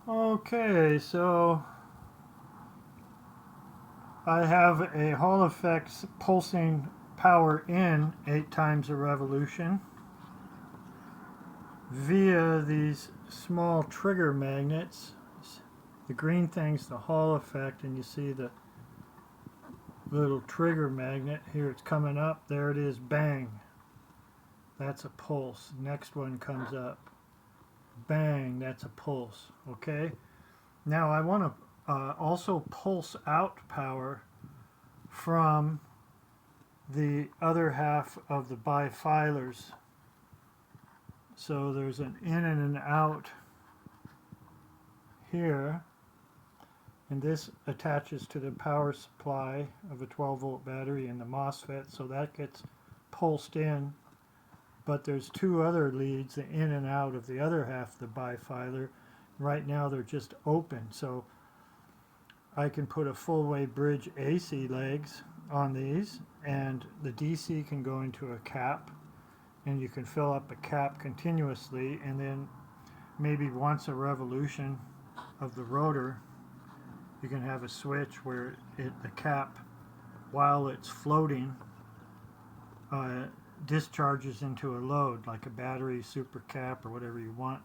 Okay, so I have a Hall effects pulsing power in 8 times a revolution via these small trigger magnets. The green thing's the Hall effect, and you see the little trigger magnet here. It's coming up. There it is. Bang. That's a pulse. Next one comes up. Bang. That's a pulse. Okay. Now I want to also pulse out power from the other half of the bifilars. So there's an in and an out here, and this attaches to the power supply of a 12-volt battery in the MOSFET, so that gets pulsed in. But there's two other leads, the in and out of the other half of the bifilar. Right now they're just open, so I can put a full-way bridge AC legs on these, and the DC can go into a cap, and you can fill up a cap continuously, and then maybe once a revolution of the rotor you can have a switch where the cap, while it's floating, discharges into a load, like a battery super cap or whatever you want,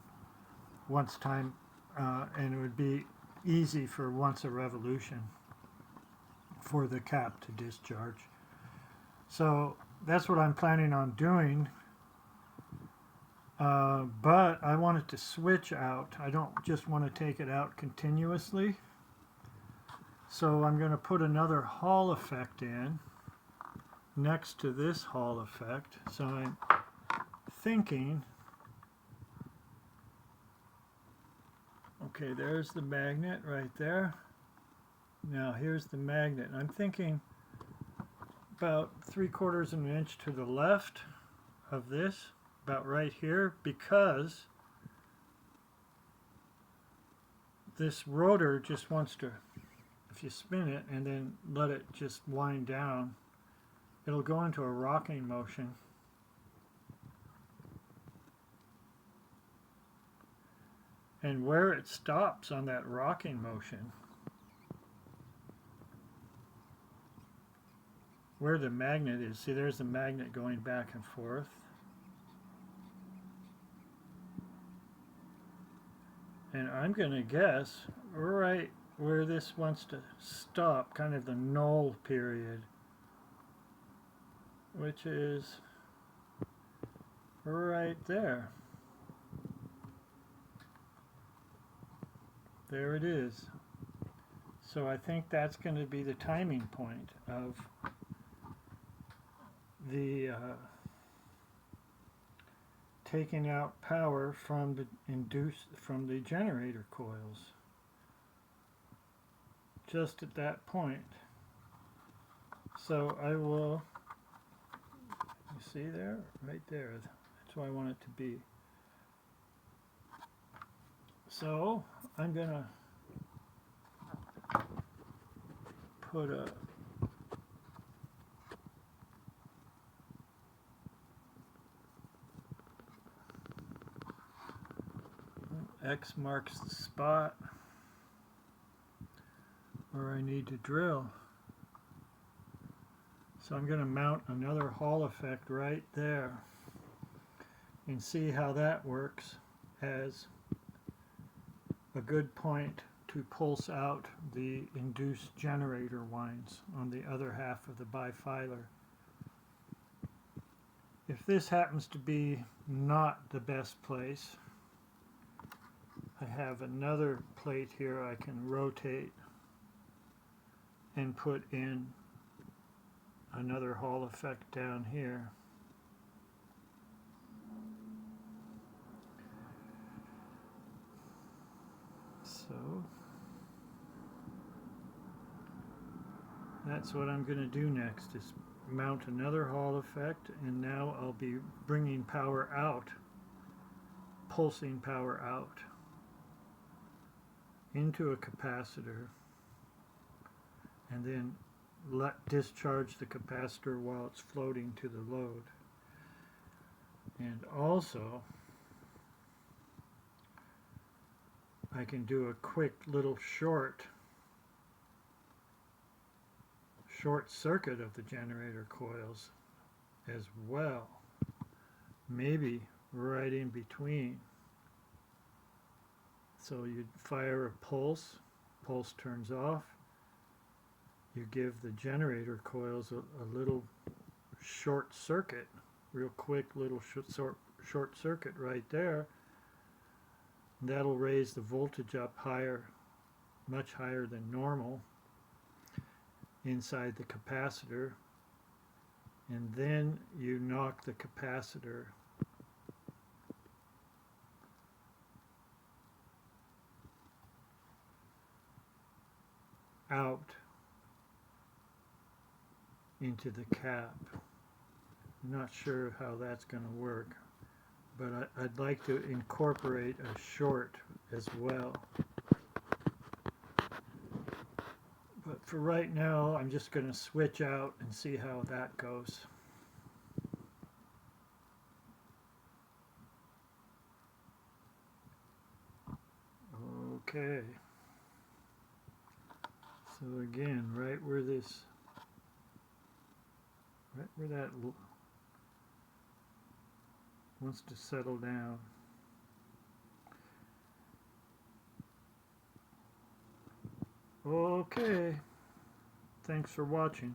once time, and it would be easy for once a revolution for the cap to discharge. So that's what I'm planning on doing, but I want it to switch out. I don't just want to take it out continuously. So I'm going to put another Hall effect in next to this Hall effect. So I'm thinking, okay, there's the magnet right there. Now here's the magnet. I'm thinking about 3/4 of an inch to the left of this, about right here, because this rotor just wants to, if you spin it and then let it just wind down, it'll go into a rocking motion. And where it stops on that rocking motion, where the magnet is, see, there's the magnet going back and forth. And I'm going to guess right where this wants to stop, kind of the null period, which is right there. There it is. So I think that's going to be the timing point of the taking out power from the generator coils. Just at that point. So I will, you see there, right there, that's where I want it to be. So I'm gonna put a X marks the spot where I need to drill. So I'm going to mount another Hall effect right there and see how that works as a good point to pulse out the induced generator winds on the other half of the bifilar. If this happens to be not the best place, I have another plate here I can rotate and put in another Hall effect down here. So that's what I'm going to do next, is mount another Hall effect, and now I'll be bringing power out, pulsing power out into a capacitor, and then discharge the capacitor while it's floating to the load. And also I can do a quick little short circuit of the generator coils as well, maybe right in between. So you fire a pulse turns off, you give the generator coils a little short circuit, real quick little short circuit right there. That'll raise the voltage up higher, much higher than normal, inside the capacitor, and then you knock the capacitor out into the cap. I'm not sure how that's going to work, but I'd like to incorporate a short as well. But for right now, I'm just going to switch out and see how that goes. Okay. So again, right where that wants to settle down. Okay. Thanks for watching.